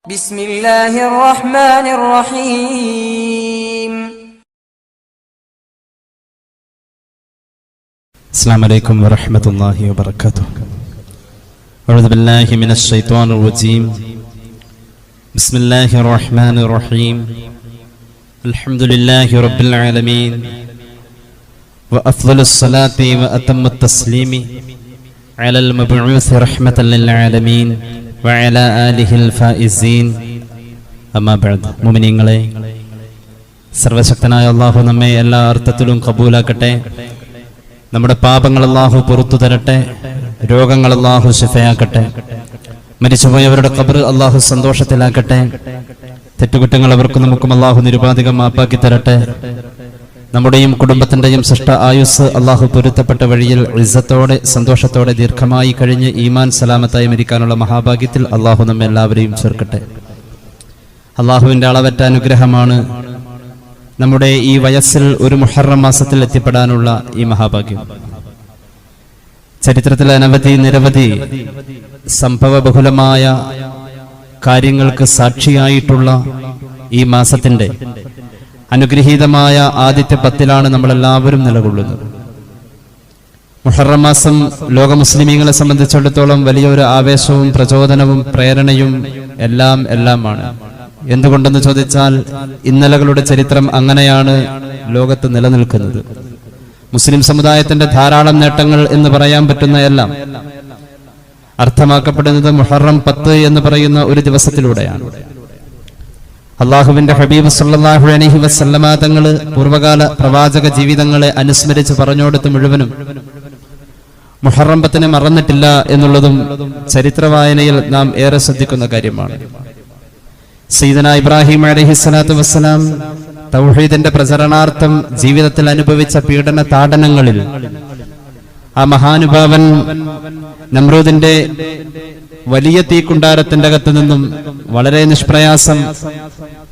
بسم الله الرحمن الرحيم. السلام عليكم ورحمة الله وبركاته. أعوذ بالله من الشيطان الرجيم. بسم الله الرحمن الرحيم. الحمد لله رب العالمين، وأفضل الصلاة وأتم التسليم على المبعوث رحمة للعالمين وعلى آله الفائزين. أما بعد. മുഅ്മിനീങ്ങളെ, സർവശക്തനായ അല്ലാഹു നമ്മെ എല്ലാ അർത്ഥത്തിലും കബൂലാക്കട്ടെ. നമ്മുടെ പാപങ്ങൾ അല്ലാഹു പുറത്തു തരട്ടെ. രോഗങ്ങൾ അല്ലാഹു ശിഫയാക്കട്ടെ. മരിച്ചുപോയവരുടെ ഖബർ അല്ലാഹു സന്തോഷത്തിലാക്കട്ടെ. തെറ്റുകുറ്റങ്ങൾ അവർക്കും നമുക്കും അല്ലാഹു നിരുപാധികം മാപ്പാക്കി തരട്ടെ. നമ്മുടെയും കുടുംബത്തിന്റെയും സൃഷ്ട ആയുസ് അല്ലാഹു പൊരുത്തപ്പെട്ട വഴിയിൽ ഇസ്സത്തോടെ സന്തോഷത്തോടെ ദീർഘമായി കഴിഞ്ഞ് ഈമാൻ സലാമത്തായി മരിക്കാനുള്ള മഹാഭാഗ്യത്തിൽ അല്ലാഹു നമ്മെ എല്ലാവരെയും ചേർക്കട്ടെ. അല്ലാഹുവിന്റെ അളവറ്റ അനുഗ്രഹമാണ് നമ്മുടെ ഈ വയസ്സിൽ ഒരു മുഹറം മാസത്തിൽ എത്തിപ്പെടാനുള്ള ഈ മഹാഭാഗ്യം. ചരിത്രത്തിൽ നിരവധി സംഭവബഹുലമായ കാര്യങ്ങൾക്ക് സാക്ഷിയായിട്ടുള്ള ഈ മാസത്തിന്റെ അനുഗ്രഹീതമായ ആദ്യത്തെ 10 നമ്മളെല്ലാവരും നിലകൊള്ളുന്നത്. മുഹറം മാസം ലോക മുസ്ലിമീങ്ങളെ സംബന്ധിച്ചിടത്തോളം വലിയൊരു ആവേശവും പ്രചോദനവും പ്രേരണയും എല്ലാമാണ്. എന്തുകൊണ്ടെന്ന് ചോദിച്ചാൽ ഇന്നലകളുടെ ചരിത്രം അങ്ങനെയാണ് ലോകത്ത് നിലനിൽക്കുന്നത്. മുസ്ലിം സമുദായത്തിന്റെ ധാരാളം നേട്ടങ്ങൾ എന്ന് പറയാൻ പറ്റുന്ന എല്ലാം അർത്ഥമാക്കപ്പെടുന്നത് മുഹറം 10 എന്ന് പറയുന്ന ഒരു ദിവസത്തിലൂടെയാണ്. അള്ളാഹുവിന്റെ ഹബീബ് സല്ലല്ലാഹു അലൈഹി വസല്ലമ തങ്ങൾ പൂർവകാല പ്രവാചക ജീവിതങ്ങളെ അനുസ്മരിച്ച് പറഞ്ഞുകൊടുത്ത് മുഴുവനും മുഹറം 10 മറന്നിട്ടില്ല എന്നുള്ളതും ചരിത്രവായനയിൽ നാം ഏറെ ശ്രദ്ധിക്കുന്ന കാര്യമാണ്. സയ്യിദന ഇബ്രാഹിം അലൈഹിസ്സലാത്തു വസ്സലാം തൗഹീദിന്റെ പ്രചരണാർത്ഥം ജീവിതത്തിൽ അനുഭവിച്ച പീഡന താടനങ്ങളിൽ ആ മഹാനുഭാവൻ നമ്രൂദിന്റെ വലിയ തീക്കുണ്ടാരത്തിന്റെ അകത്ത് നിന്നും വളരെ നിഷ്പ്രയാസം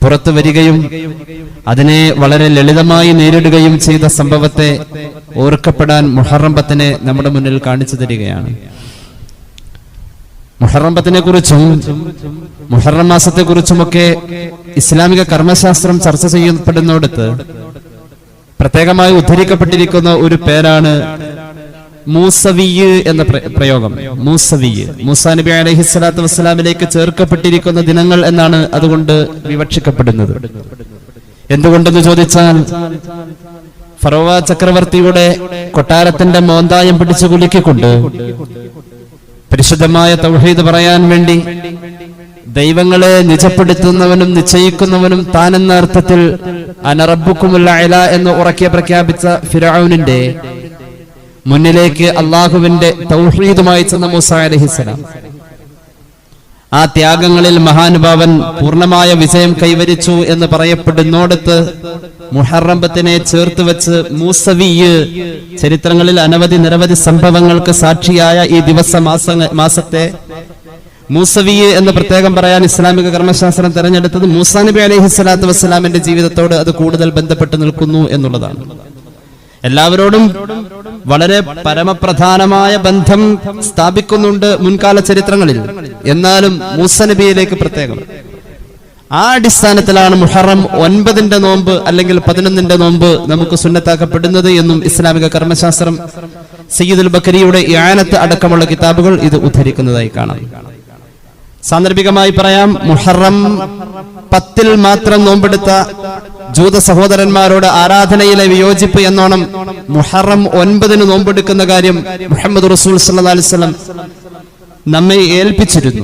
പുറത്തു വരികയും അതിനെ വളരെ ലളിതമായി നേരിടുകയും ചെയ്ത സംഭവത്തെ ഓർക്കപ്പെടാൻ മുഹറം 10 നമ്മുടെ മുന്നിൽ കാണിച്ചു തരികയാണ്. മുഹറം 10 കുറിച്ചും മുഹറം മാസത്തെ കുറിച്ചുമൊക്കെ ഇസ്ലാമിക കർമ്മശാസ്ത്രം ചർച്ച ചെയ്യപ്പെടുന്നിടത്ത് പ്രത്യേകമായി ഉദ്ധരിക്കപ്പെട്ടിരിക്കുന്ന ഒരു പേരാണ് മൂസവിയ് എന്ന പ്രയോഗം. മൂസവിയ്, മൂസാ നബി അലൈഹിസ്സലാത്തു വസ്സലാമിലേക്ക് ചേർക്കപ്പെട്ടിരിക്കുന്ന ദിനങ്ങൾ എന്നാണ് അതുകൊണ്ട് വിവക്ഷിക്കപ്പെടുന്നത്. എന്തുകൊണ്ടെന്ന് ചോദിച്ചാൽ ഫറോവ ചക്രവർത്തിയുടെ കൊട്ടാരത്തിന്റെ മോന്തായം പിടിച്ചു കുലുക്കിക്കൊണ്ട് പരിശുദ്ധമായ തൗഹീദ് പറയാൻ വേണ്ടി ദൈവങ്ങളെ നിജപ്പെടുത്തുന്നവനും നിശ്ചയിക്കുന്നവനും താനെന്ന അർത്ഥത്തിൽ അന റബ്ബുക്കുമുൽ അഅല എന്ന് ഉറക്കെ പ്രഖ്യാപിച്ച ഫിർഔനിന്റെ മുന്നിലേക്ക് അള്ളാഹുവിന്റെ തൗഹീദുമായി ചെന്ന മൂസാ അലൈഹിസ്സലാം ആ ത്യാഗങ്ങളിൽ മഹാനുഭാവൻ പൂർണ്ണമായ വിജയം കൈവരിച്ചു എന്ന് പറയപ്പെടുന്നോടത്ത് മുഹറം 10 ചേർത്ത് വെച്ച് മൂസവിയ്, ചരിത്രങ്ങളിൽ നിരവധി സംഭവങ്ങൾക്ക് സാക്ഷിയായ ഈ മാസത്തെ മൂസവിയ് എന്ന് പ്രത്യേകം പറയാൻ ഇസ്ലാമിക കർമ്മശാസ്ത്രം തെരഞ്ഞെടുത്തത് മൂസാ നബി അലൈഹിസ്സലാത്തു വസ്സലാമിന്റെ ജീവിതത്തോട് അത് കൂടുതൽ ബന്ധപ്പെട്ട് നിൽക്കുന്നു എന്നുള്ളതാണ്. എല്ലാവരോടും വളരെ പരമപ്രധാനമായ ബന്ധം സ്ഥാപിക്കുന്നുണ്ട് മുൻകാല ചരിത്രങ്ങളിൽ, എന്നാലും മൂസാ നബിയിലേക്ക് പ്രത്യേകം. ആ അടിസ്ഥാനത്തിലാണ് മുഹറം 9 നോമ്പ് അല്ലെങ്കിൽ 11 നോമ്പ് നമുക്ക് സുന്നത്താക്കപ്പെടുന്നത് എന്നും ഇസ്ലാമിക കർമ്മശാസ്ത്രം സയ്യിദുൽ ബക്കരിയുടെ ഇആനത്ത് അടക്കമുള്ള കിതാബുകൾ ഇത് ഉദ്ധരിക്കുന്നതായി കാണാം. സാന്ദർഭികമായി പറയാം, മുഹറം 10 മാത്രം നോമ്പെടുത്ത ജൂത സഹോദരന്മാരോട് ആരാധനയിലെ വിയോജിപ്പ് എന്നോണം മുഹറം 9 നോമ്പെടുക്കുന്ന കാര്യം മുഹമ്മദ് റസൂൽ സല്ലല്ലാഹു അലൈഹി വസല്ലം നമ്മെ ഏൽപ്പിച്ചിരുന്നു.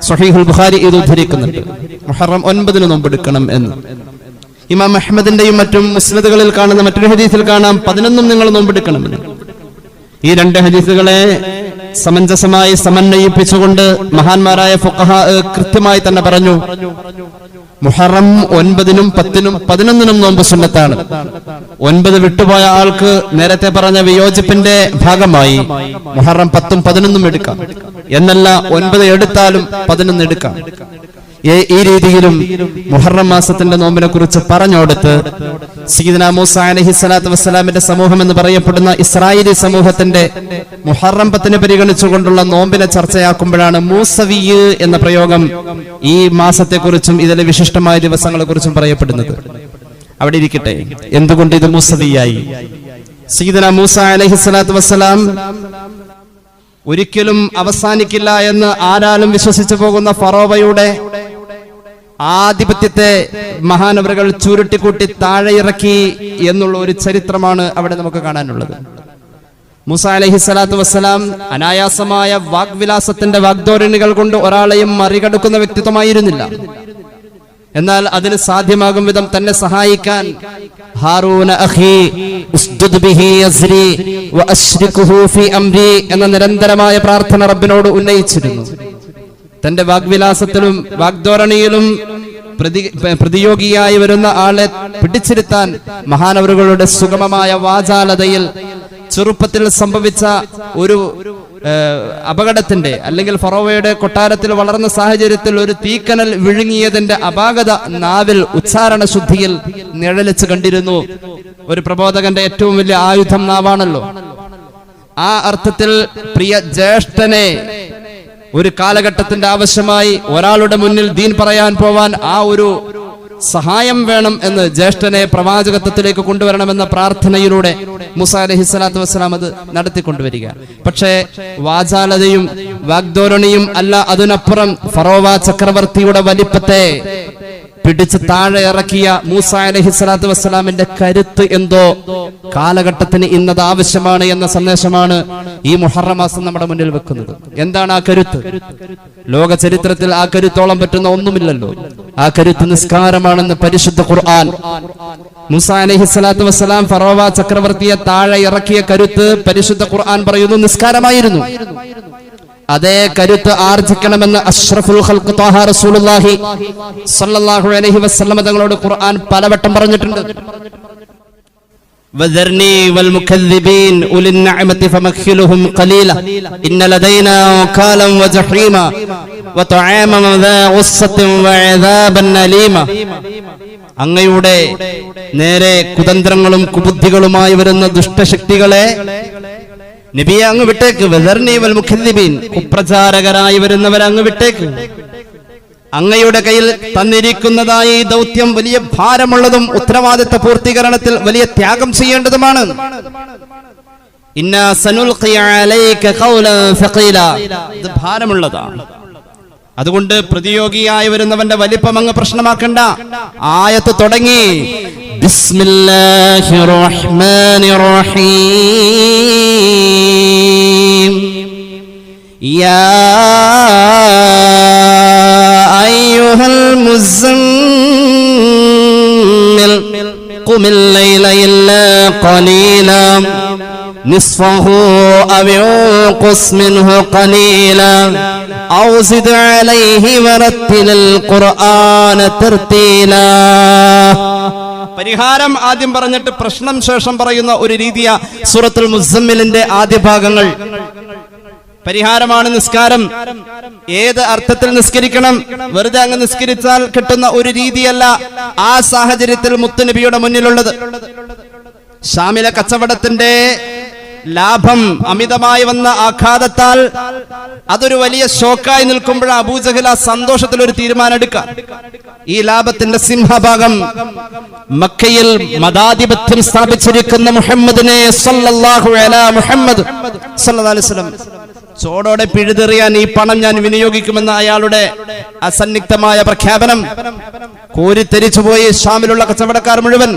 സ്വഹീഹുൽ ബുഖാരി ഇത് ഉദ്ധരിക്കുന്നുണ്ട്. മുഹറം 9 നോമ്പെടുക്കണം എന്ന്. ഇമാം അഹ്മദിന്റെയും മറ്റും മുസ്നദുകളിൽ കാണുന്ന മറ്റൊരു ഹദീസിൽ കാണാം 11 നിങ്ങൾ നോമ്പെടുക്കണമെന്ന്. ഈ 2 ഹദീസുകളെ സമഞ്ജസമായി സമന്വയിപ്പിച്ചുകൊണ്ട് മഹാന്മാരായ ഫുഖഹാ കൃത്യമായി തന്നെ പറഞ്ഞു, മുഹറം 9-നും 10-നും 11-നും നോമ്പ് സുന്നത്താണ്. 9 വിട്ടുപോയ ആൾക്ക് നേരത്തെ പറഞ്ഞ വിയോജിപ്പിന്റെ ഭാഗമായി മുഹറം 10-ഉം 11-ഉം എടുക്കാം എന്നല്ല, 9 എടുത്താലും 11 എടുക്കാം. ഈ രീതിയിലും മുഹറം മാസത്തിന്റെ നോമ്പിനെ കുറിച്ച് പറഞ്ഞുകൊടുത്ത് സയ്യിദുനാ മൂസ അലൈഹിസ്സലാത്തു വസ്സലാമിന്റെ സമൂഹം എന്ന് പറയപ്പെടുന്ന ഇസ്രായേലി സമൂഹത്തിന്റെ മുഹറം 10 പരിഗണിച്ചുകൊണ്ടുള്ള നോമ്പിനെ ചർച്ചയാക്കുമ്പോഴാണ് മൂസവി എന്ന പ്രയോഗം ഈ മാസത്തെക്കുറിച്ചും ഇതിലെ വിശിഷ്ടമായ ദിവസങ്ങളെ കുറിച്ചും പറയപ്പെടുന്നത്. അവിടെ ഇരിക്കട്ടെ, എന്തുകൊണ്ട് ഇത് മൂസവിയായി? സയ്യിദുനാ മൂസ അലൈഹിസ്സലാത്തു വസ്സലാം ഒരിക്കലും അവസാനിക്കില്ല എന്ന് ആരാലും വിശ്വസിച്ചു പോകുന്ന ഫറോവയുടെ ആധിപത്യത്തെ മഹാനവറുകൾ ചുരുട്ടിക്കൂട്ടി താഴെ ഇറക്കി എന്നുള്ള ഒരു ചരിത്രമാണ് അവിടെ നമുക്ക് കാണാനുള്ളത്. മൂസ അലൈഹിസ്സലാത്തു വസ്സലാം അനായാസമായ വാഗ്വിലാസത്തിന്റെ വാഗ്ദോരണികൾ കൊണ്ട് ഒരാളെയും മറികടക്കുന്ന വ്യക്തിത്വമായിരുന്നില്ല. എന്നാൽ അതിന് സാധ്യമാകും വിധം തന്നെ സഹായിക്കാൻ ഹാറൂന അഖി ഉസ്ദുദ് ബിഹി അസ്രി വഅശ്രികുഹു ഫീ അംരി എന്ന നിരന്തരമായ പ്രാർത്ഥന റബ്ബിനോട് ഉന്നയിച്ചിരുന്നു. തന്റെ വാഗ്വിലാസത്തിലും വാഗ്ദോരണിയിലും പ്രതിയോഗിയായി വരുന്ന ആളെ പിടിച്ചിരുത്താൻ മഹാനവറുകളുടെ സുഗമമായ വാചാലതയിൽ ചെറുപ്പത്തിൽ സംഭവിച്ച ഒരു അപകടത്തിന്റെ അല്ലെങ്കിൽ ഫറോവയുടെ കൊട്ടാരത്തിൽ വളർന്ന സാഹചര്യത്തിൽ ഒരു തീക്കനൽ വിഴുങ്ങിയതിന്റെ അപാകത നാവിൽ ഉച്ചാരണ ശുദ്ധിയിൽ നിഴലിച്ച് കണ്ടിരുന്നു. ഒരു പ്രബോധകന്റെ ഏറ്റവും വലിയ ആയുധം നാവാണല്ലോ. ആ അർത്ഥത്തിൽ പ്രിയ ജ്യേഷ്ഠനെ ഒരു കാലഘട്ടത്തിന്റെ ആവശ്യമായി ഒരാളുടെ മുന്നിൽ ദീൻ പറയാൻ പോവാൻ ആ ഒരു സഹായം വേണം എന്ന് ജ്യേഷ്ഠനെ പ്രവാചകത്വത്തിലേക്ക് കൊണ്ടുവരണമെന്ന പ്രാർത്ഥനയിലൂടെ മൂസ അലൈഹിസ്സലാത്തു വസ്സലാം അത് നടത്തിക്കൊണ്ടുവരിക. പക്ഷേ വാചാലതയും വാഗ്ദോരണിയും അല്ല, അതിനപ്പുറം ഫറോവ ചക്രവർത്തിയുടെ വലിപ്പത്തെ പിടിച്ച് താഴെ ഇറക്കിയ മൂസ അലൈഹിസ്സലാത്തു വസ്സലാമിന്റെ കരുത്ത് എന്തോ കാലഘട്ടത്തിന് ഇന്നത് ആവശ്യമാണ് എന്ന സന്ദേശമാണ് ഈ മുഹറം മാസം നമ്മുടെ മുന്നിൽ വെക്കുന്നത്. എന്താണ് ആ കരുത്ത്? ലോക ചരിത്രത്തിൽ ആ കരുത്തോളം പറ്റുന്ന ഒന്നുമില്ലല്ലോ. ആ കരുത്ത് നിസ്കാരമാണെന്ന് പരിശുദ്ധ ഖുർആൻ. മൂസ അലൈഹിസ്സലാത്തു വസ്സലാം ഫറോവ ചക്രവർത്തിയെ താഴെ ഇറക്കിയ കരുത്ത് പരിശുദ്ധ ഖുർആൻ പറയുന്നു നിസ്കാരമായിരുന്നു. അതേ കരുത്ത് ആർജിക്കണമെന്ന് അഷ്റഫുൽ ഖൽഖ് ത്വാഹ റസൂലുള്ളാഹി സ്വല്ലല്ലാഹു അലൈഹി വസല്ലം തങ്ങളോട് ഖുർആൻ പലവട്ടം പറഞ്ഞിട്ടുണ്ട്. വദർനി വൽ മുകദ്ദിബീൻ ഉലിൻ നിഅമതി ഫമഖിലുഹും ഖലീല ഇന്ന ലദൈനാ ഖാലം വജഹീമ വതആമൻ ദാ ഗുസ്സത്തിൻ വഅദാബൻ അലീമ. അങ്ങയുടെ നേരെ കുതന്ത്രങ്ങളും കുബുദ്ധികളുമായി വരുന്ന ദുഷ്ടശക്തികളെ നബിയെ അങ്ങ് വിട്ടേക്ക്. വദർനി വൽ മുകദ്ദിബീൻ, കുപ്രചാരകരായി വരുന്നവരെ അങ്ങ് വിട്ടേക്ക്. അങ്ങയുടെ കയ്യിൽ തന്നിരിക്കുന്നതായ ഈ ദൗത്യം വലിയ ഭാരമുള്ളതും ഉത്തരവാദിത്ത പൂർത്തീകരണത്തിൽ വലിയ ത്യാഗം ചെയ്യേണ്ടതുമാണ്. ഇന്നാ സനുൽഖി അലൈക ഖൗലൻ ഫഖീല, ഇത് ഭാരമുള്ളതാണ്. അതുകൊണ്ട് പ്രതിയോഗിയായി വരുന്നവന്റെ വലിപ്പം അങ്ങ് പ്രശ്നമാക്കണ്ട. ആയത്ത് തുടങ്ങി ബിസ്മില്ലാഹിർ റഹ്മാനിർ റഹീം യാ അയ്യുഹൽ മുസമ്മിൽ ഖുമിൽ ലൈല ഇല്ലാ ഖലീലാ നിസ്ഫഹു അവ യുൻഖുസ് മിൻഹു ഖലീലാ ഔ സിദ് അലൈഹി വറത്തിലിൽ ഖുർആന തർതീലാ. പരിഹാരം ആദ്യം പറഞ്ഞിട്ട് പ്രശ്നം ശേഷം പറയുന്ന ഒരു രീതിയാ സൂറത്തുൽ മുസമ്മിലിന്റെ ആദ്യ ഭാഗങ്ങൾ. പരിഹാരമാണ് നിസ്കാരം. ഏത് അർത്ഥത്തിൽ നിസ്കരിക്കണം? വെറുതെ അങ്ങ് നിസ്കരിച്ചാൽ കിട്ടുന്ന ഒരു രീതിയല്ല ആ സാഹചര്യത്തിൽ മുത്തുനബിയുടെ മുന്നിലുള്ളത്. ഷാമിലെ കച്ചവടത്തിന്റെ ലാഭം അമിതമായി വന്ന ആഘാതത്താൽ അതൊരു വലിയ ഷോക്കായി നിൽക്കുമ്പോൾ അബൂജഹൽ ആ സന്തോഷത്തിൽ ഒരു തീരുമാനം എടുക്കാം. ഈ ലാഭത്തിന്റെ സിംഹഭാഗം മക്കയിൽ മതാധിപത്യം സ്ഥാപിച്ചിരിക്കുന്ന മുഹമ്മദിനെ സല്ലല്ലാഹു അലാ മുഹമ്മദ് സല്ലല്ലാഹു അലൈഹി വസല്ലം ചോടോടെ പിഴുതെറിയാൻ ഈ പണം ഞാൻ വിനിയോഗിക്കുമെന്ന അയാളുടെ അസന്നിഗ്ധമായ പ്രഖ്യാപനം കോരിത്തെരിച്ചുപോയി. ഷാമിലുള്ള കച്ചവടക്കാർ മുഴുവൻ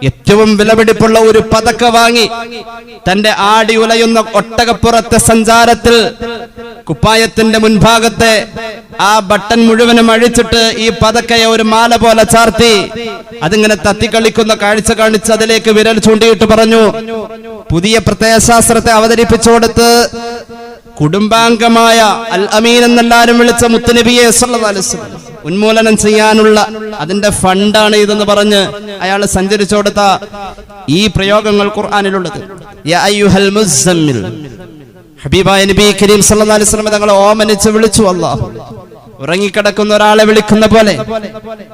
ഏറ്റവും വിലപിടിപ്പുള്ള ഒരു പതക്ക വാങ്ങി തന്റെ ആടി ഉലയുന്ന ഒട്ടകപ്പുറത്തെ സഞ്ചാരത്തിൽ കുപ്പായത്തിന്റെ മുൻഭാഗത്തെ ആ ബട്ടൺ മുഴുവനും അഴിച്ചിട്ട് ഈ പതക്കയെ ഒരു മാല പോലെ ചാർത്തി അതിങ്ങനെ തത്തിക്കളിക്കുന്ന കാഴ്ച കാണിച്ച് അതിലേക്ക് വിരൽ ചൂണ്ടിയിട്ട് പറഞ്ഞു, പുതിയ പ്രത്യയശാസ്ത്രത്തെ അവതരിപ്പിച്ചു കൊടുത്ത് കുടുംബാംഗമായ അൽ അമീൻ എന്നെല്ലാരും വിളിച്ച മുത്തുനബിയെ സല്ലല്ലാഹു അലൈഹി വസല്ലം ഉന്മൂലനം ചെയ്യാനുള്ള അതിന്റെ ഫണ്ടാണ് ഇതെന്ന് പറഞ്ഞ് അയാൾ സഞ്ചരിച്ചു കൊടുത്ത ഈ പ്രയോഗങ്ങൾ ഖുർആനിലുള്ളത്. യാ അയ്യുഹൽ മുസമ്മിൽ, ഹബീബായ നബി കരീം സല്ലല്ലാഹു അലൈഹി വസല്ലം തങ്ങളെ ഓമനിച്ച് വിളിച്ചു അല്ലാഹു. ഉറങ്ങിക്കിടക്കുന്ന ഒരാളെ വിളിക്കുന്ന പോലെ,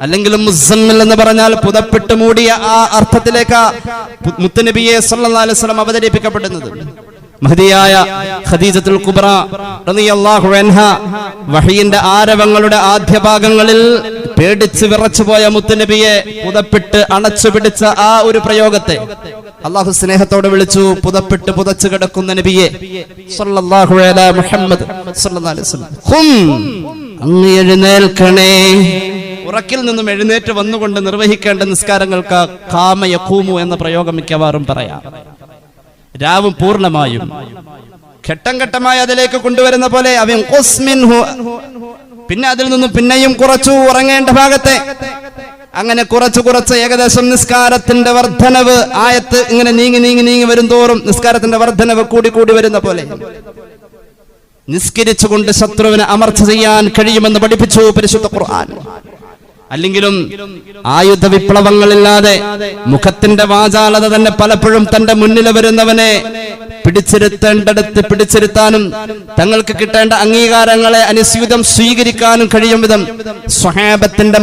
അല്ലെങ്കിൽ മുസമ്മിൽ എന്ന് പറഞ്ഞാൽ പുതപ്പിട്ട് മൂടിയ ആ അർത്ഥത്തിലേക്ക് മുത്തുനബിയെ സല്ലല്ലാഹു അലൈഹി വസല്ലം അവതരിപ്പിക്കപ്പെടുന്നത്. മഹദിയായ ഖദീജത്തുൽ കുബ്ര റളിയല്ലാഹു അൻഹ വഹയിന്റെ ആരവങ്ങളുടെ ആദ്യ ഭാഗങ്ങളിൽ പേടിച്ച് വിറച്ചുപോയ മുത്തുനബിയെ പുതപ്പിട്ട് അണച്ചു പിടിച്ച ആ ഒരു പ്രയോഗത്തെ അള്ളാഹു സ്നേഹത്തോടെ വിളിച്ചു, പുതപ്പിട്ട് പുതച്ചു കിടക്കുന്ന നബിയെ സല്ലല്ലാഹു അലാ മുഹമ്മദ് സല്ലല്ലാഹു അലൈഹി വസല്ലം, ഖും, അങ്ങ് എഴുന്നേൽക്കണേ. ഉറക്കിൽ നിന്നും എഴുന്നേറ്റ് വന്നുകൊണ്ട് നിർവഹിക്കേണ്ട നിസ്കാരങ്ങൾക്ക് ഖാമ യഖൂമു എന്ന പ്രയോഗം മിക്കവാറും പറയാം. രാവും പൂർണ്ണമായും ഘട്ടം ഘട്ടമായി അതിലേക്ക് കൊണ്ടുവരുന്ന പോലെ അവൻ പിന്നെ അതിൽ നിന്നും പിന്നെയും കുറച്ചു ഉറങ്ങേണ്ട ഭാഗത്തെ, അങ്ങനെ കുറച്ച് ഏകദേശം നിസ്കാരത്തിന്റെ വർധനവ്, ആയത്ത് ഇങ്ങനെ നീങ്ങി വരും തോറും നിസ്കാരത്തിന്റെ വർധനവ് കൂടി വരുന്ന പോലെ നിസ്കരിച്ചുകൊണ്ട് ശത്രുവിനെ അമർച്ച ചെയ്യാൻ കഴിയുമെന്ന് പഠിപ്പിച്ചു പരിശുദ്ധ ഖുർആൻ. അല്ലെങ്കിലും ആയുധ വിപ്ലവങ്ങളില്ലാതെ മുഖത്തിന്റെ വാചാലത തന്നെ പലപ്പോഴും തന്റെ മുന്നിൽ വരുന്നവനെ പിടിച്ചിരുത്തേണ്ടടുത്ത് പിടിച്ചിരുത്താനും തങ്ങൾക്ക് കിട്ടേണ്ട അംഗീകാരങ്ങളെ അനുസ്യൂതം സ്വീകരിക്കാനും കഴിയും വിധം സ്വഹാബത്തിന്റെ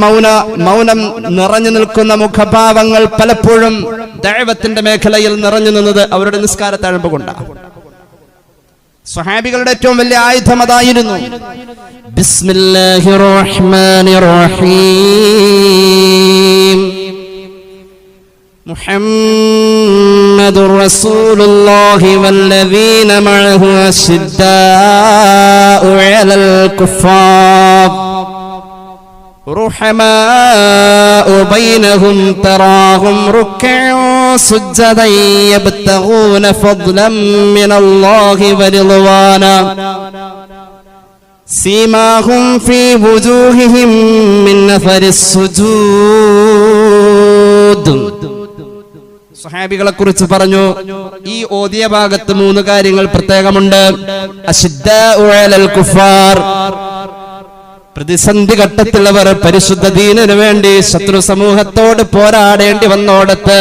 മൗനം നിറഞ്ഞു നിൽക്കുന്ന മുഖഭാവങ്ങൾ പലപ്പോഴും ദഅവത്തിന്റെ മേഖലയിൽ നിറഞ്ഞു നിന്നത് അവരുടെ നിസ്കാരത്തഴമ്പ് കൊണ്ടാണ്. സ്വഹാബികളുടെ ഏറ്റവും വലിയ ആയുധം അതായിരുന്നു. ബിസ്മില്ലാഹിർ റഹ്മാനിർ റഹീം. മുഹമ്മദുർ റസൂലുള്ളാഹി വല്ലദീന മഅഹു അശ്ദാഉ അലൽ കുഫാർ റഹമാഉ ബൈനഹും തറാഹും റുക്അൻ സുജ്ജദൻ യബ്തഗൂന ഫദ്ലൻ മിനല്ലാഹി വറിദ്വാന സീമാഹും ഫീ വുജൂഹിഹിം മിൻ അഥരിസ് സുജൂദ്. സ്വഹാബികളെ കുറിച്ച് പറഞ്ഞു. ഈ ഓതിയ ഭാഗത്ത് 3 കാര്യങ്ങൾ പ്രത്യേകമുണ്ട്. അശ്ദാഉ അലൽ കുഫാർ, പ്രതിസന്ധി ഘട്ടത്തിൽ അവർ പരിശുദ്ധ ദീനിനു വേണ്ടി ശത്രു സമൂഹത്തോട് പോരാടേണ്ടി വന്നോടത്ത്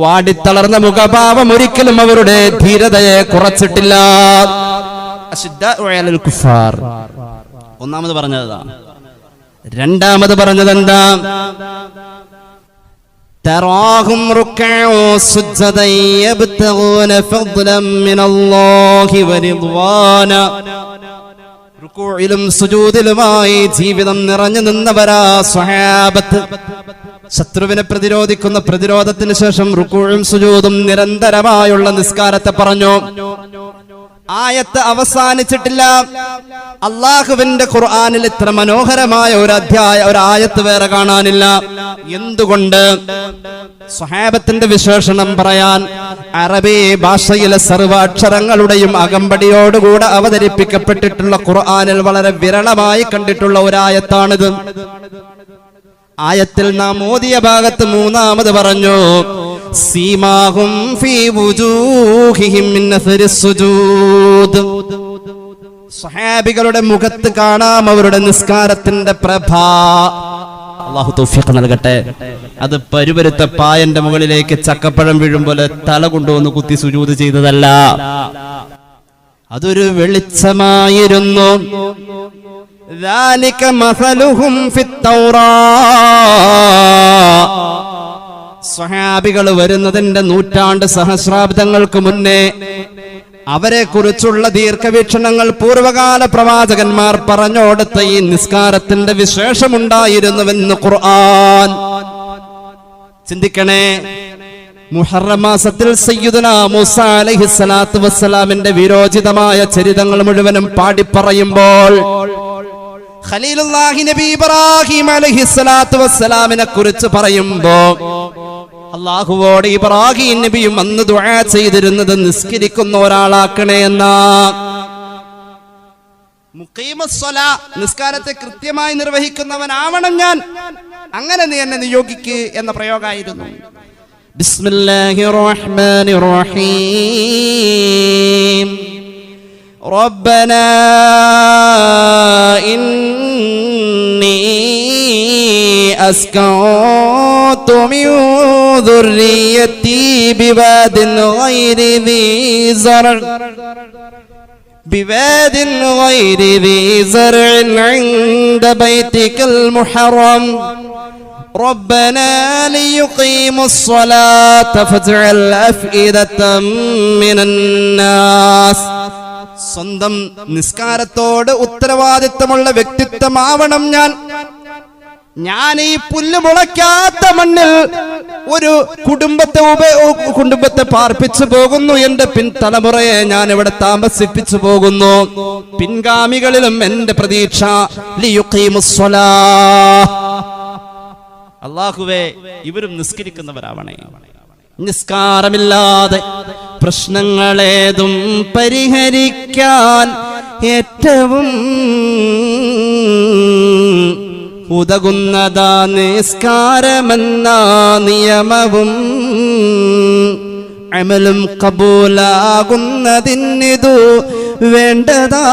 വാടിത്തളർന്ന മുഖഭാവം ഒരിക്കലും അവരുടെ ധീരതയെ കുറച്ചിട്ടില്ല. അശ്ദാഉ അലൽ കുഫാർ ഒന്നാമത് പറഞ്ഞതാ. രണ്ടാമത് പറഞ്ഞത് എന്താ? തറാഹും റുക്അൻ സുജ്ജദൻ യബ്തഗൂന ഫദ്ലൻ മിനല്ലാഹി വറിദ്വാന. റുകൂഇലും സുജൂദിലുമായി ജീവിതം നിറഞ്ഞു നിന്നവരാ സ്വഹാബത്ത്. ശത്രുവിനെ പ്രതിരോധിക്കുന്ന പ്രതിരോധത്തിന് ശേഷം റുകൂഉം സുജൂദും നിരന്തരമായുള്ള നിസ്കാരത്തെ പറഞ്ഞു. ആയത്ത് അവസാനിച്ചിട്ടില്ല. അള്ളാഹുവിന്റെ ഖുർആനിൽ ഇത്ര മനോഹരമായ ഒരു ആയത്ത് വേറെ കാണാനില്ല. എന്തുകൊണ്ട്? സ്വഹാബത്തിന്റെ വിശേഷണം പറയാൻ അറബി ഭാഷയിലെ സർവ്വ അക്ഷരങ്ങളുടെയും അകമ്പടിയോടുകൂടെ അവതരിപ്പിക്കപ്പെട്ടിട്ടുള്ള ഖുർആനിൽ വളരെ വിരളമായി കണ്ടിട്ടുള്ള ഒരായത്താണിത്. ആയത്തിൽ നാം ഓതിയ ഭാഗത്ത് മൂന്നാമത് പറഞ്ഞു, സീമാഹും ഫീ വുജൂഹിഹിം മിൻ അഥരിസ് സുജൂദ്. സ്വഹാബികളുടെ മുഖത്ത് കാണാം അവരുടെ നിസ്കാരത്തിന്റെ പ്രഭ. അല്ലാഹു തൗഫീഖ് നൽകട്ടെ. അത് പരുപരുത്ത പായന്റെ മുകളിലേക്ക് ചക്കപ്പഴം വീഴും പോലെ തല കൊണ്ടുവന്ന് കുത്തി സുജൂദ് ചെയ്തതല്ല, അതൊരു വെളിച്ചമായിരുന്നു. ذلك مثلهم في التوراة. സ്വഹാബികൾ വരുന്നതിന്റെ നൂറ്റാണ്ട് സഹസ്രാബ്ദങ്ങൾക്ക് മുന്നേ അവരെ കുറിച്ചുള്ള ദീർഘവീക്ഷണങ്ങൾ പൂർവകാല പ്രവാചകന്മാർ പറഞ്ഞോടുത്ത ഈ നിസ്കാരത്തിന്റെ വിശേഷമുണ്ടായിരുന്നുവെന്ന് ഖുർആൻ. ചിന്തിക്കണേ, മുഹറം മാസത്തിൽ സയ്യിദുനാ മൂസാ അലൈഹിസ്സലാത്തു വസ്സലാമിന്റെ വിരോചിതമായ ചരിതങ്ങൾ മുഴുവനും പാടിപ്പറയുമ്പോൾ ഖലീലുല്ലാഹി നബി ഇബ്രാഹിം അലൈഹിസ്സലാത്തു വസ്സലാമിനെ കുറിച്ച് പറയുമ്പോ അല്ലാഹുവോട് ഇബ്രാഹിം നബിയും അന്ന് ദുആ ചെയ്തിരുന്നത് നിസ്കരിക്കുന്ന ഒരാളാക്കണേ എന്നാ. മുഖീമുസ്സലാ, നിസ്കാരത്തെ കൃത്യമായി നിർവഹിക്കുന്നവനാവണം ഞാൻ, അങ്ങനെ നീ എന്നെ നിയോഗിക്ക് എന്ന പ്രയോഗമായിരുന്നു. ബിസ്മില്ലാഹിർ റഹ്മാനിർ റഹീം. റബ്ബനാ ഇന്നി അസ്കൻതു മിൻ ദുർരിയതി ബിവാദിൻ ഗൈരി ദീ സറ بواد غير ذي زرع عند بيتك المحرم ربنا ليقيموا الصلاة فاجعل أفئدة من الناس. സ്വന്തം നിസ്കാരത്തോട് ഉത്തരവാദിത്തമുള്ള വ്യക്തിത്വമാവണം ഞാൻ ഈ പുല്ല് മുളയ്ക്കാത്ത മണ്ണിൽ ഒരു കുടുംബത്തെ പാർപ്പിച്ചു പോകുന്നു. എന്റെ പിൻതലമുറയെ ഞാൻ ഇവിടെ താമസിപ്പിച്ചു പോകുന്നു. പിൻഗാമികളിലും എന്റെ പ്രതീക്ഷ അല്ലാഹുവേ ഇവരും നിസ്കരിക്കുന്നവരാവണേ. നിസ്കാരമില്ലാതെ പ്രശ്നങ്ങളേതും പരിഹരിക്കാൻ ഏറ്റവും ഉതകുന്നതാ നിസ്കാരമെന്ന നിയമവും അമലും കബൂലാകുന്നതിനിതു വേണ്ടതാ.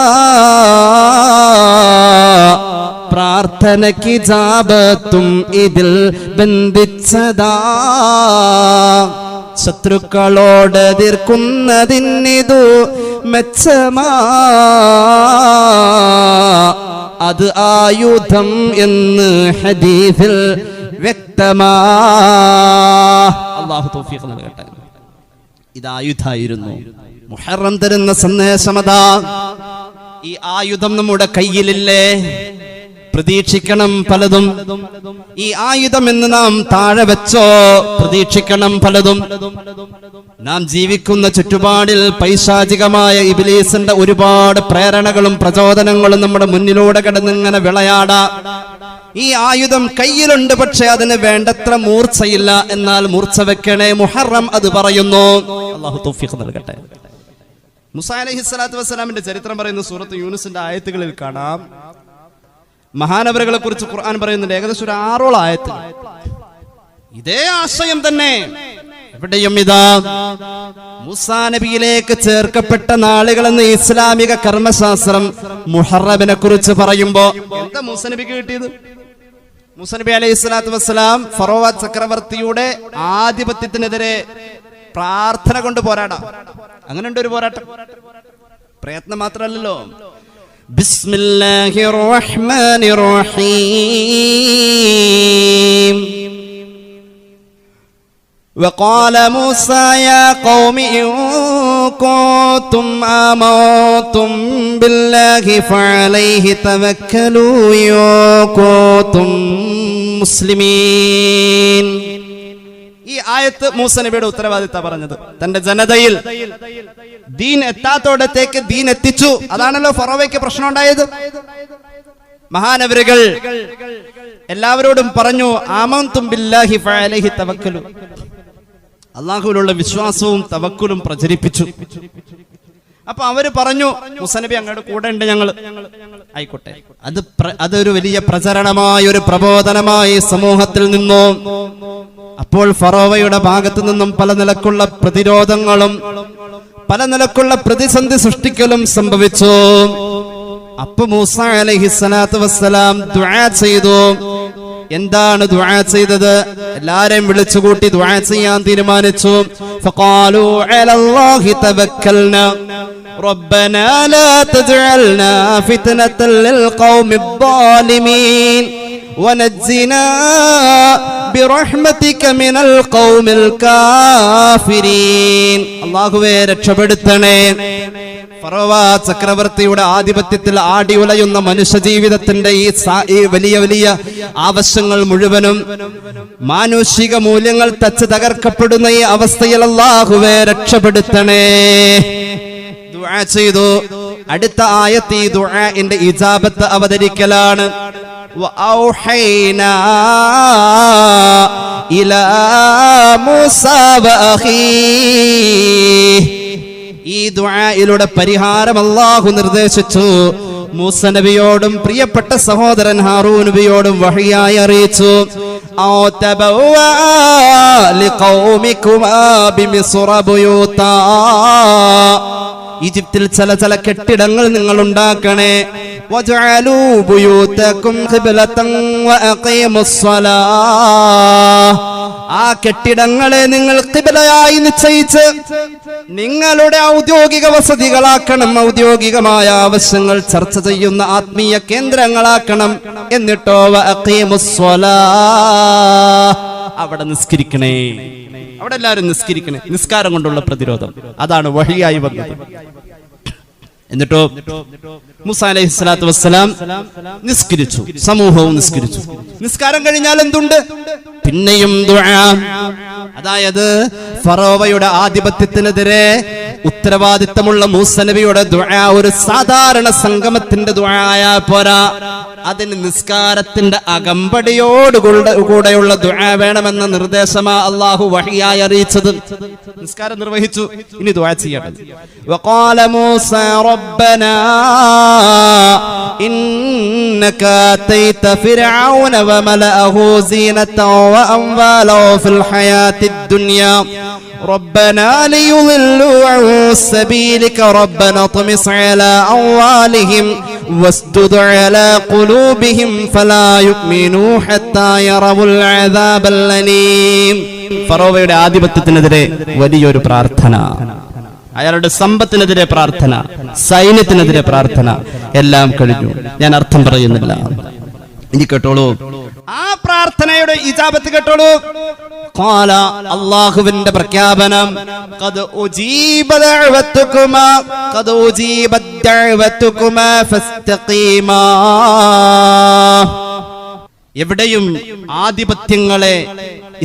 പ്രാർത്ഥനയ്ക്ക് ഇജാബത്തും ഇതിൽ ബന്ധിച്ചതാ. ശത്രുക്കളോട് എതിർക്കുന്നതിനിതു മെച്ചമാ. അത് ആയുധം എന്ന് ഹദീസിൽ വ്യക്തമാ. അല്ലാഹു തൗഫീഖ് നൽകട്ടെ. ഇത് ആയുധായിരുന്നു. മുഹറം തരുന്ന സന്ദേശമതാ. ഈ ആയുധം നമ്മുടെ കയ്യിലില്ലേ? പ്രതീക്ഷിക്കണം പലതും. ഈ ആയുധം എന്ന് നാം താഴെ വെച്ചോ? പ്രതീക്ഷിക്കണം പലതും. നാം ജീവിക്കുന്ന ചുറ്റുപാടിൽ പൈശാചികമായ ഇബ്ലീസിന്റെ ഒരുപാട് പ്രേരണകളും പ്രചോദനങ്ങളും നമ്മുടെ മുന്നിലൂടെ കിടന്നിങ്ങനെ വിളയാടാ. ഈ ആയുധം കയ്യിലുണ്ട്, പക്ഷെ അതിന് വേണ്ടത്ര മൂർച്ചയില്ല. എന്നാൽ മൂർച്ച വെക്കണേ. മുഹറം അത് പറയുന്നു. അല്ലാഹു തൗഫീഖ് നൽകട്ടെ. മൂസാ അലൈഹിസ്സലാത്തു വസ്സലാമിന്റെ ചരിത്രം പറയുന്ന സൂറത്ത് യൂനുസിന്റെ ആയത്തുകളിൽ കാണാം. മഹാനവറുകളെ കുറിച്ച് ഖുർആൻ പറയുന്നുണ്ട്. ഏകദേശം ഒരു 6 ആയത്ത് ഇതേ ആശയം തന്നെ. എവിടെയും ഇതാ മൂസാ നബിയിലേക്ക് ചേർക്കപ്പെട്ട നാളുകളെന്ന് ഇസ്ലാമിക കർമ്മശാസ്ത്രം മുഹറമിനെ കുറിച്ച് പറയുമ്പോ എന്താ മൂസാ നബിക്ക് കിട്ടിയത്? മൂസാ നബി അലൈഹിസ്സലാത്തു വസ്സലാം ഫറോവ ചക്രവർത്തിയുടെ ആധിപത്യത്തിനെതിരെ പ്രാർത്ഥന കൊണ്ട് പോരാടാം. അങ്ങനെ ഉണ്ട് ഒരു പോരാട്ടം. പ്രയത്നം മാത്രമല്ലല്ലോ. ബിസ്മില്ലാഹിർ റഹ്മാനിർ റഹീം. وقال موسى يا قوم إن كنتم آمنتم بالله فعليه توكلوا إن كنتم مسلمين. ഈ ആയത്ത് മൂസാ നബിയുടെ ഉത്തരവാദിത്തം പറഞ്ഞത്. തന്റെ ജനതയിൽ ദീൻ എത്താത്തോടത്തേക്ക് ദീൻ എത്തിച്ചു. അതാണല്ലോ ഫറോവയ്ക്ക് പ്രശ്നം ഉണ്ടായത്. മഹാനവരുകൾ എല്ലാവരോടും പറഞ്ഞു ആമൻതും ബില്ലാഹി ഫഅലൈഹി തവക്കലു. അല്ലാഹുവിലുള്ള വിശ്വാസവും തവക്കുലും പ്രചരിപ്പിച്ചു. അപ്പൊ അവര് പറഞ്ഞു മൂസാ നബി അങ്ങയുടെ കൂടെ ഉണ്ട്, ഞങ്ങൾ ആയിക്കോട്ടെ. അതൊരു വലിയ പ്രചരണമായി, ഒരു പ്രബോധനമായി സമൂഹത്തിൽ നിന്നു. അപ്പോൾ ഫറോവയുടെ ഭാഗത്തു നിന്നും പല നിലക്കുള്ള പ്രതിരോധങ്ങളും പല നിലക്കുള്ള പ്രതിസന്ധി സൃഷ്ടിക്കലും സംഭവിച്ചു. അപ്പൊ മൂസാ അലൈഹിസ്സലാത്തു വസ്സലാം ദുആ ചെയ്തു. എന്താണ് ദുആ ചെയ്തത്? എല്ലാരെയും വിളിച്ചുകൂട്ടി ദുആ ചെയ്യാൻ തീരുമാനിച്ചു. ഫഖാലു അലല്ലാഹി തവക്കൽനാ റബ്ബനാ ലാ തജ്അൽനാ ഫിത്നതൻ ലിൽ ഖൗമിൽ ളാലിമീൻ വനജ്ജിനാ ബിറഹ്മതിക മിനൽ ഖൗമിൽ കാഫിരീൻ. അല്ലാഹുവേ രക്ഷപ്പെടുത്തണേ. ഫറോവ ചക്രവർത്തിയുടെ ആധിപത്യത്തിൽ ആടി ഉലയുന്ന മനുഷ്യ ജീവിതത്തിന്റെ ഈ വലിയ വലിയ ആവശ്യങ്ങൾ മുഴുവനും മാനുഷിക മൂല്യങ്ങൾ തച്ച് തകർക്കപ്പെടുന്ന ഈ അവസ്ഥയിൽ അല്ലാഹുവേ രക്ഷപ്പെടുത്തണേ. ദുആ ചെയ്തു. അടുത്ത ആയത്ത് ഈ ദുആഇന്റെ ഇജാബത്ത് അവതരിക്കലാണ്. വഔഹൈനാ ഇലാ മൂസാ വഅഖീഹി. ഈ ദുആയിലൂടെ പരിഹാരം അല്ലാഹു നിർദ്ദേശിച്ചു. മൂസാ നബിയോടും പ്രിയപ്പെട്ട സഹോദരൻ ഹാറൂൻ നബിയോടും വഹിയായി അറിയിച്ചു. ഈജിപ്തിൽ ചില കെട്ടിടങ്ങൾ നിങ്ങൾ ഉണ്ടാക്കണേ. വജഅലൂ ബുയൂതകും ഖിബ്ലതൻ വഅഖീമുസ്സലാഹ്. ആ കെട്ടിടങ്ങളെ നിങ്ങൾ ഖിബ്ലയായി നിശ്ചയിച്ച് നിങ്ങളുടെ ഔദ്യോഗിക വസതികളാക്കണം, ഔദ്യോഗികമായ ആവശ്യങ്ങൾ ചർച്ച ചെയ്യുന്ന ആത്മീയ കേന്ദ്രങ്ങളാക്കണം. എന്നിട്ടോ അവിടെ നിസ്കരിക്കണേ, അവിടെ എല്ലാവരും നിസ്കരിക്കണേ. നിസ്കാരം കൊണ്ടുള്ള പ്രതിരോധം അതാണ് വഹിയായി വന്നത്. എന്നിട്ടോ മൂസ അലൈഹിസ്സലാത്തു വസ്സലാം നിസ്കരിച്ചു, സമൂഹവും നിസ്കരിച്ചു. നിസ്കാരം കഴിഞ്ഞാൽ എന്തുണ്ട്? പിന്നെയും ദുആ. അതായത് ഫറോവയുടെ ആധിപത്യത്തിനെതിരെ ഉത്തരവാദിത്തമുള്ള മൂസ നബിയുടെ ദുആ ഒരു സാധാരണ സംഗമത്തിന്റെ ദുആയാ പോരാ, അതിന് നിസ്കാരത്തിന്റെ അകമ്പടിയോടുകൂടെയുള്ള ദുആ വേണമെന്ന നിർദ്ദേശമാ അല്ലാഹു വഹിയായി അറിയിച്ചത്. നിസ്കാരം നിർവഹിച്ചു, ഇനി ദുആ ചെയ്യണം. വഖാല മൂസ റബ്ബനാ ഇന്നക അതൈത ഫിർഔന വമലഅഹു സീനതൻ വഅംവാലൻ ഫിൽ ഹയാത്തിദ് ദുനിയാ ربنا ليضلوا عن سبيلك ربنا اطمس على أموالهم واسدد على قلوبهم فلا يؤمنوا حتى يروا العذاب الأليم. ഫറോവയുടെ ആധിപത്യത്തിനെതിരെ വലിയൊരു പ്രാർത്ഥന, അയാളുടെ സമ്പത്തിനെതിരെ പ്രാർത്ഥന, സൈന്യത്തിനെതിരെ പ്രാർത്ഥന, എല്ലാം കഴിഞ്ഞു. ഞാൻ അർത്ഥം പറയുന്നില്ല, ഇനി കേട്ടോളൂ. ആ പ്രാർത്ഥനയുടെ ഇജാബത്ത് കേട്ടോളൂ. ഖാല, അല്ലാഹുവിന്റെ പ്രഖ്യാപനം, ഖദ് ഉജീബ ദഅവതുകുമാ ഖദ് ഉജീബ ദഅവതുകുമാ ഫസ്തഖീമാ. എവിടെയും ആധിപത്യങ്ങളെ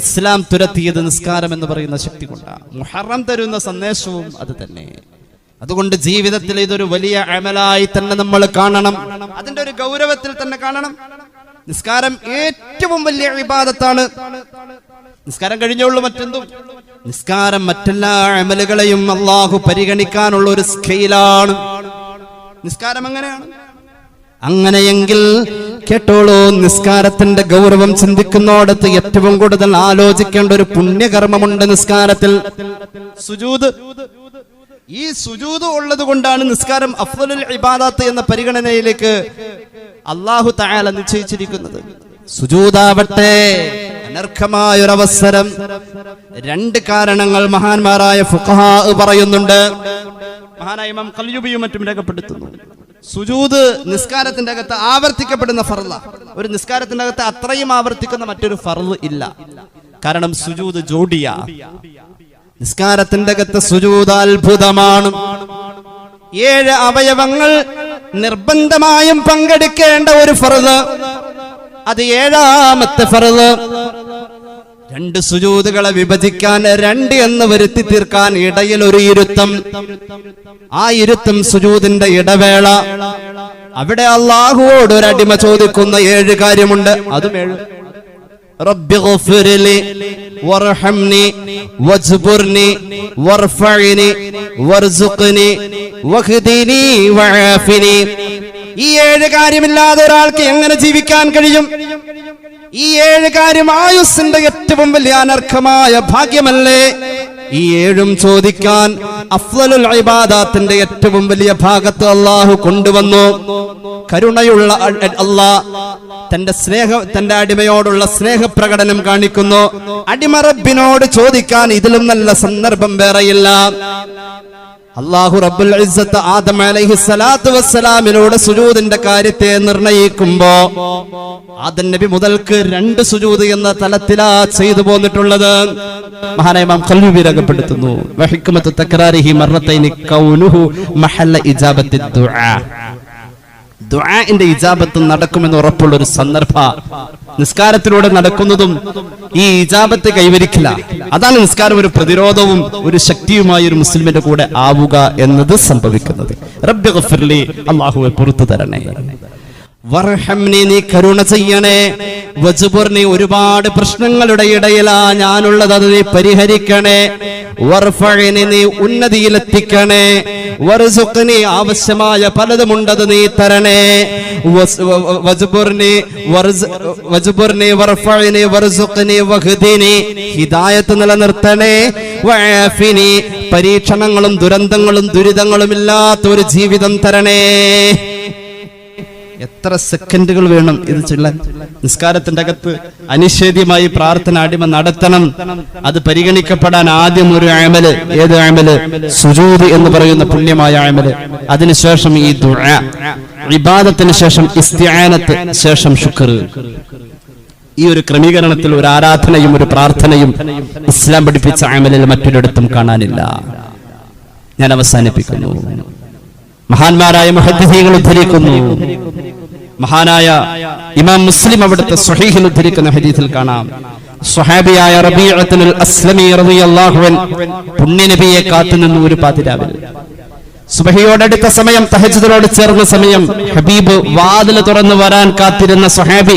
ഇസ്ലാം തുരത്തിയത് നിസ്കാരം എന്ന് പറയുന്ന ശക്തി കൊണ്ടാണ്. മുഹറം തരുന്ന സന്ദേശവും അത് തന്നെ. അതുകൊണ്ട് ജീവിതത്തിൽ ഇതൊരു വലിയ അമലായി തന്നെ നമ്മൾ കാണണം, അതിന്റെ ഒരു ഗൗരവത്തിൽ തന്നെ കാണണം. നിസ്കാരം ഏറ്റവും വലിയ ഇബാദത്താണ്. നിസ്കാരം കഴിഞ്ഞുള്ളൂ മറ്റെന്തും. നിസ്കാരം മറ്റെല്ലാ അമലുകളെയും അല്ലാഹു പരിഗണിക്കാനുള്ള ഒരു സ്കെയിലാണ്. നിസ്കാരം അങ്ങനെയാണ്. അങ്ങനെയെങ്കിൽ കേട്ടോളൂ, നിസ്കാരത്തിന്റെ ഗൗരവം ചിന്തിക്കുന്നോടത്ത് ഏറ്റവും കൂടുതൽ ആലോചിക്കേണ്ട ഒരു പുണ്യകർമ്മമുണ്ട് നിസ്കാരത്തിൽ, സുജൂദ്. ഈ സുജൂദ് ഉള്ളത് കൊണ്ടാണ് നിസ്കാരം അഫ്ളലുൽ ഇബാദത്ത് എന്ന പരിഗണനയിലേക്ക് അല്ലാഹു തആല നിശ്ചയിച്ചിരിക്കുന്നത്. സുജൂദാവട്ടെ അനർഘമായൊരവസരം. രണ്ട് കാരണങ്ങൾ മഹാന്മാരായ ഫുഖഹാ പറയുന്നുണ്ട്. മഹാനായ ഇമാം ഖൽയൂബിയും മറ്റും രേഖപ്പെടുത്തുന്നു. സുജൂദ് നിസ്കാരത്തിന്റെ അകത്ത് ആവർത്തിക്കപ്പെടുന്ന ഫർള. ഒരു നിസ്കാരത്തിന്റെ അകത്ത് അത്രയും ആവർത്തിക്കുന്ന മറ്റൊരു ഫർള് ഇല്ല. കാരണം സുജൂദ് ജോഡിയാ. നിസ്കാരത്തിന്റെ അകത്ത് സുജൂദ് അത്ഭുതമാണ്. 7 അവയവങ്ങൾ നിർബന്ധമായും പങ്കെടുക്കേണ്ട ഒരു ഫർള്, അത് 7ാമത്തെ ഫർള്. 2 സുജൂദുകളെ വിഭജിക്കാൻ 2 എന്ന് വരുത്തി തീർക്കാൻ ഇടയിൽ ഒരു ഇരുത്തം. ആ ഇരുത്തം സുജൂദിന്റെ ഇടവേള. അവിടെ അല്ലാഹുവോട് ഒരു അടിമ ചോദിക്കുന്ന 7 കാര്യമുണ്ട്. അതും 7. റബ്ബി ഗഫിർലി വർഹംനി വജ്ബുർനി വർഫഇനി വർസുഖ്നി വഹ്ദിനി വആഫിനി. ഈ 7 കാര്യമില്ലാതെ ഒരാൾക്ക് എങ്ങനെ ജീവിക്കാൻ കഴിയും? ഈ 7 കാര്യം ആയുസ്സിന്റെ ഏറ്റവും വലിയ അനർഘമായ ഭാഗ്യമല്ലേ? ഈ 7ഉം ചോദിക്കാൻ അഫ്ളലുൽ ഇബാദത്തിന്റെ ഏറ്റവും വലിയ ഭാഗത്ത് അല്ലാഹു കൊണ്ടുവന്നു. കരുണയുള്ള അല്ലാഹ് തന്റെ അടിമയോടുള്ള സ്നേഹപ്രകടനം കാണിക്കുന്നു. അടിമ റബ്ബിനോട് ചോദിക്കാൻ ഇതിലും നല്ല സന്ദർഭം വേറെയില്ല. അല്ലാഹു റബ്ബുൽ ഇസ്സത്ത് ആദം അലൈഹിസ്സലാത്തു വസ്സലാമിനോട് സുജൂദിന്റെ കാര്യത്തെ നിർണയിക്കുമ്പോ ആദം നബി മുതൽക്ക് 2 സുജൂദ് എന്ന തലത്തിലാ ചെയ്തു പോന്നിട്ടുള്ളത്. മഹാനായ ഇമാം ഖൽയൂബി രേഖപ്പെടുത്തുന്നു. വഹിക്മത്തു തക്റാരിഹി മർറത്തൈനി കൗനുഹു മഹല്ല ഇജാബത്തി ദുആ. ദുആഇന്റെ ഇജാബത്ത് നടക്കുമെന്ന് ഉറപ്പുള്ള ഒരു സന്ദർഭ നിസ്കാരത്തിലൂടെ നടക്കുന്നതും ഈ ഇജാബത്ത് കൈവരിക്കില്ല. അതാണ് നിസ്കാരം ഒരു പ്രതിരോധവും ഒരു ശക്തിയുമായി ഒരു മുസ്ലിമിന്റെ കൂടെ ആവുക എന്നത് സംഭവിക്കുന്നത്. റബ്ബി ഗഫിർലി, അല്ലാഹുവേ പുറത്തു തരണേ. വർഹംനി, നീ കരുണ ചെയ്യണേ. വജ്ബുർനി, ഒരുപാട് പ്രശ്നങ്ങളുടെ ഇടയിലാ ഞാനുള്ളത്, അത് നീ പരിഹരിക്കണേ. വർഫഇനി, നീ ഉന്നതിയിലെത്തിക്കണേ. വർസുഖ്നി, ആവശ്യമായ പലതുമുണ്ടത് നീ തരണേ. വജ്ബുർനി വർഫഇനി വർസുഖ്നി വഹ്ദിനി, ഹിദായത്ത് നിലനിർത്തണേ. വആഫിനി, പരീക്ഷണങ്ങളും ദുരന്തങ്ങളും ദുരിതങ്ങളും ഇല്ലാത്ത ഒരു ജീവിതം തരണേ. എത്ര സെക്കൻഡുകൾ വേണം ഇത് ചൊല്ലാൻ? നിസ്കാരത്തിന്റെ അകത്ത് അനിഷേധ്യമായി പ്രാർത്ഥന അടിമ നടത്തണം. അത് പരിഗണിക്കപ്പെടാൻ ആദ്യം ഒരു അമല്, ഏത് അമല്? സുജൂദ് എന്ന് പറയുന്ന പുണ്യമായ അമല്. അതിനുശേഷം ഈ ദുആ, ഇബാദത്തിന് ശേഷം ഇസ്തിആനത്ത്, ശേഷം ശുക്ർ. ഈ ഒരു ക്രമീകരണത്തിൽ ഒരു ആരാധനയും ഒരു പ്രാർത്ഥനയും ഇസ്ലാം പഠിപ്പിച്ച അമലിൽ മറ്റൊരിടത്തും കാണാനില്ല. ഞാൻ അവസാനിപ്പിക്കുന്നു. മഹാന്മാരായ മുഹദ്ദിസീങ്ങൾ ഉദ്ധരിക്കുന്നു, മഹാനായ ഇമാം മുസ്ലിം അവിടുത്തെ സ്വഹീഹിൽ ഉദ്ധരിക്കുന്ന ഹദീസിൽ കാണാം, സ്വഹാബിയായ റബീഅത്തുൽ അസ്ലമി റളിയല്ലാഹു അൻഹു പുണ്യനബിയെ കാത്തുനിന്നു ഒരു പാതിരാവിൽ. സുബഹിയോടടുത്ത സമയം, തഹജ്ജുദിനോട് ചേർന്ന സമയം, ഹബീബ് വാതിൽ തുറന്നു വരാൻ കാത്തിരുന്ന സ്വഹാബി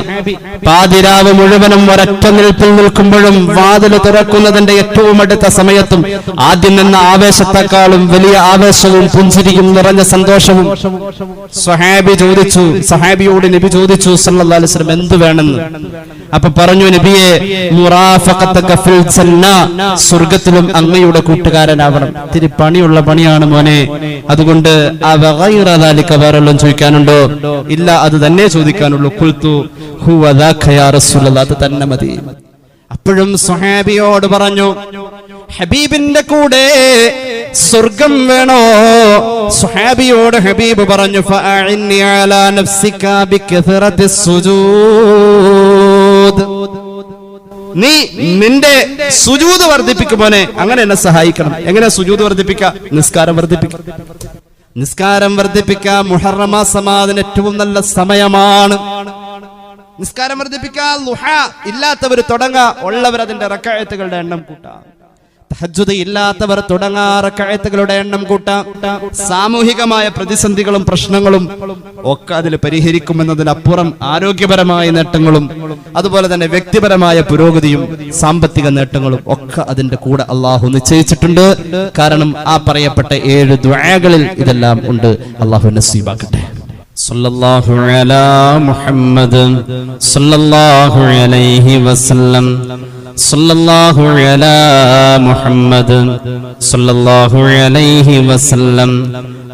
പാതിരാവ് മുഴുവനും ഒരൊറ്റ നിൽപ്പിൽ നിൽക്കുമ്പോഴും വാതിൽ തുറക്കുന്നതിന്റെ ഏറ്റവും അടുത്ത സമയത്തും ആദ്യം നിന്ന ആവേശത്തെക്കാളും വലിയ ആവേശവും പുഞ്ചിരിയും നിറഞ്ഞ സന്തോഷവും സഹാബിയോട് നബി ചോദിച്ചു സല്ലല്ലാഹു അലൈഹി വസല്ലം, എന്ത് വേണമെന്ന്? അപ്പൊ പറഞ്ഞു, നബിയെ, മുറാഫഖതക ഫിൽ ജന്ന, സ്വർഗ്ഗത്തിലും അങ്ങയുടെ കൂട്ടുകാരനാവണം. ഇത്തിരി പണിയുള്ള പണിയാണ് മോനെ, അതുകൊണ്ട് വേറെല്ലാം ചോദിക്കാനുണ്ടോ? ഇല്ല, അത് തന്നെ ചോദിക്കാനുള്ളൂ. ഖുൽതു ഹുവ ദാക യാ റസൂലല്ലാഹ്, അത് തന്നെ മതി. അപ്പോഴും സ്വഹാബിയോട് പറഞ്ഞു, ഹബീബിന്റെ കൂടെ സ്വർഗം വേണോ? സ്വഹാബിയോട് ഹബീബ് പറഞ്ഞു, ഫഅഇന്നി അലാ നഫ്സിക ബികഥറത്തിസ് സുജൂദ്, നീ നിന്റെ സുജൂദ് വർദ്ധിപ്പിക്കുമോനെ, അങ്ങനെ എന്നെ സഹായിക്കണം. എങ്ങനെ സുജൂദ് വർദ്ധിപ്പിക്കുക? നിസ്കാരം വർദ്ധിപ്പിക്കുക. നിസ്കാരം വർദ്ധിപ്പിക്കുക മുഹറം മാസമാതിന് ഏറ്റവും നല്ല സമയമാണ്. നിസ്കാരം വർദ്ധിപ്പിക്കുക. ളുഹാ ഇല്ലാത്തവർ തുടങ്ങുക, ഉള്ളവർ അതിന്റെ റക്അത്തുകളുടെ എണ്ണം കൂട്ടാം. തഹജ്ജുദ് ഇല്ലാത്തവർ തുടങ്ങാ, റക്അത്തുകളുടെ എണ്ണം കൂട്ടാം. സാമൂഹികമായ പ്രതിസന്ധികളും പ്രശ്നങ്ങളും ഒക്കെ അതിൽ പരിഹരിക്കുമെന്നതിനപ്പുറം ആരോഗ്യപരമായ നേട്ടങ്ങളും അതുപോലെ തന്നെ വ്യക്തിപരമായ പുരോഗതിയും സാമ്പത്തിക നേട്ടങ്ങളും ഒക്കെ അതിന്റെ കൂടെ അള്ളാഹു നിശ്ചയിച്ചിട്ടുണ്ട്. കാരണം ആ പറയപ്പെട്ട 7 ദുആകളിൽ ഇതെല്ലാം ഉണ്ട്. അള്ളാഹു നസീബാക്കട്ടെ. സല്ലല്ലാഹു അലാ മുഹമ്മദ് സല്ലല്ലാഹു അലൈഹി വസല്ലം, സല്ലല്ലാഹു അലാ മുഹമ്മദ് സല്ലല്ലാഹു അലൈഹി വസല്ലം,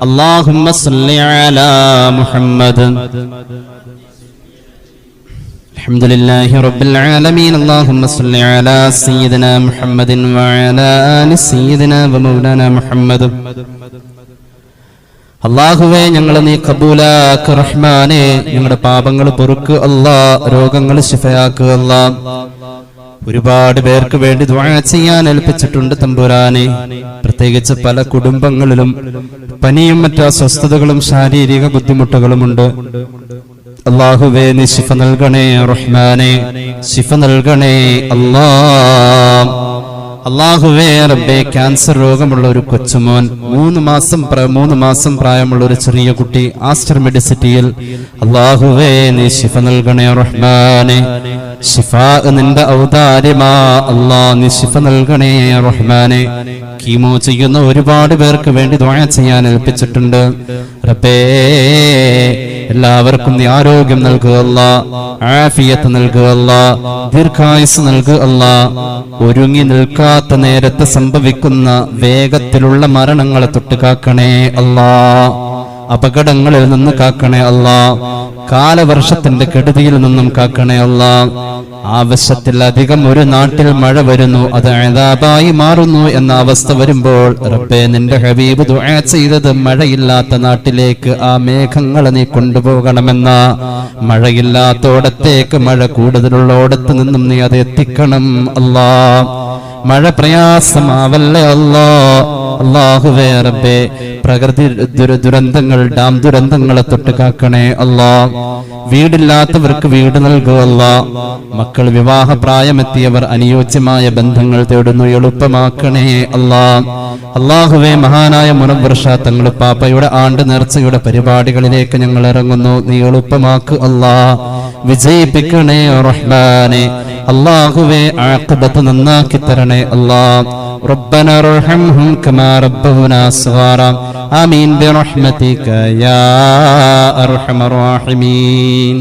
അല്ലാഹുമ്മ സല്ലി അലാ മുഹമ്മദ്. അൽഹംദുലില്ലാഹി റബ്ബിൽ ആലമീൻ. അല്ലാഹുമ്മ സല്ലി അലാ സയ്യിദിനാ മുഹമ്മദിൻ വഅലാ ആലി സയ്യിദിനാ വമൗലാനാ മുഹമ്മദ്. അല്ലാഹുവേ, ഞങ്ങളെ നീ കബൂലാക്ക് റഹ്മാനേ. ഞങ്ങളുടെ പാപങ്ങൾ പൊറുക്ക് അല്ലാ, രോഗങ്ങൾ ശിഫയാക്ക് അല്ലാ. ഒരുപാട് പേർക്ക് വേണ്ടി ദുആ ചെയ്യാൻ ഏൽപ്പിച്ചിട്ടുണ്ട് തമ്പുരാനെ. പ്രത്യേകിച്ച് പല കുടുംബങ്ങളിലും പനിയും മറ്റു അസ്വസ്ഥതകളും ശാരീരിക ബുദ്ധിമുട്ടുകളുമുണ്ട്. അല്ലാഹുവേ, നീ ശിഫ നൽകണേ റഹ്മാനെ, ശിഫ നൽകണേ അല്ലാ. അല്ലാഹുവേ റബ്ബേ, ക്യാൻസർ രോഗമുള്ള ഒരു കൊച്ചുമോൻ, 3 മാസം പ്രായമുള്ള ഒരു ചെറിയ കുട്ടി ആസ്റ്റർ മെഡിസിറ്റിയിൽ. അല്ലാഹുവേ, നീ ശിഫ നൽകണേ റഹ്മാനെ. ശിഫാ നിന്റെ ഔദാര്യമാ അല്ലാ, നീ ശിഫ നൽകണേ റഹ്മാനെ. കീമോ ചെയ്യുന്ന ഒരുപാട് പേർക്ക് വേണ്ടി ദുആ ചെയ്യാൻ ഏൽപ്പിച്ചിട്ടുണ്ട് റബ്ബേ. എല്ലാവർക്കും നീ ആരോഗ്യം നൽകുക അല്ലാ, ആഫിയത്ത് നൽകുക അല്ലാ, ദീർഘായുസ് നൽകുക അല്ലാ. ഒരുങ്ങി നിൽക്കാത്ത നേരത്തെ സംഭവിക്കുന്ന വേഗത്തിലുള്ള മരണങ്ങളെ തൊട്ട് കാക്കണേ അല്ലാ. അപകടങ്ങളിൽ നിന്ന് കാക്കണേ അല്ലാ. കാലവർഷത്തിന്റെ കെടുതിയിൽ നിന്നും കാക്കണേ അല്ലാ. ആവശ്യത്തിലധികം ഒരു നാട്ടിൽ മഴ വരുന്നു, അത് അദാബായി മാറുന്നു എന്ന അവസ്ഥ വരുമ്പോൾ റബ്ബേ, നിന്റെ ഹബീബ് ദുആ ചെയ്തത് മഴയില്ലാത്ത നാട്ടിലേക്ക് ആ മേഘങ്ങളെ നീ കൊണ്ടുപോകണമെന്ന, മഴയില്ലാത്തോടത്തേക്ക് മഴ കൂടുതലുള്ളോടത്ത് നിന്നും നീ അത് എത്തിക്കണം അല്ലാ. മഴ പ്രയാസമാവല്ലേ അല്ലാ. അല്ലാഹുവേ റബ്ബേ, പ്രകൃതി ദുരന്തങ്ങൾ, ഡാം ദുരന്തങ്ങളെ തൊട്ട് കാക്കണേ അല്ലാ. വീടില്ലാത്തവർക്ക് വീട് നൽകുക അല്ലാ. മക്കൾ വിവാഹ പ്രായമെത്തിയവർ അനുയോജ്യമായ ബന്ധങ്ങൾ തേടുന്നു, എളുപ്പമാക്കണേ അല്ലാ. അല്ലാഹുവേ, മഹാനായ മുനവ്വർ ഷാ തങ്ങൾ പാപ്പയുടെ ആണ്ട് നേർച്ചയുടെ പരിപാടികളിലേക്ക് ഞങ്ങൾ ഇറങ്ങുന്നു, നീ എളുപ്പമാക്ക് അല്ലാ. വിജയിപ്പിക്കണേ റഹ്മാനെ. അല്ലാഹുവേ, ആഖിബത്ത് നന്നാക്കി തരണേ അല്ലാ. ربنا ارحمهم كما ربونا صغارا آمين برحمتك يا أرحم الراحمين.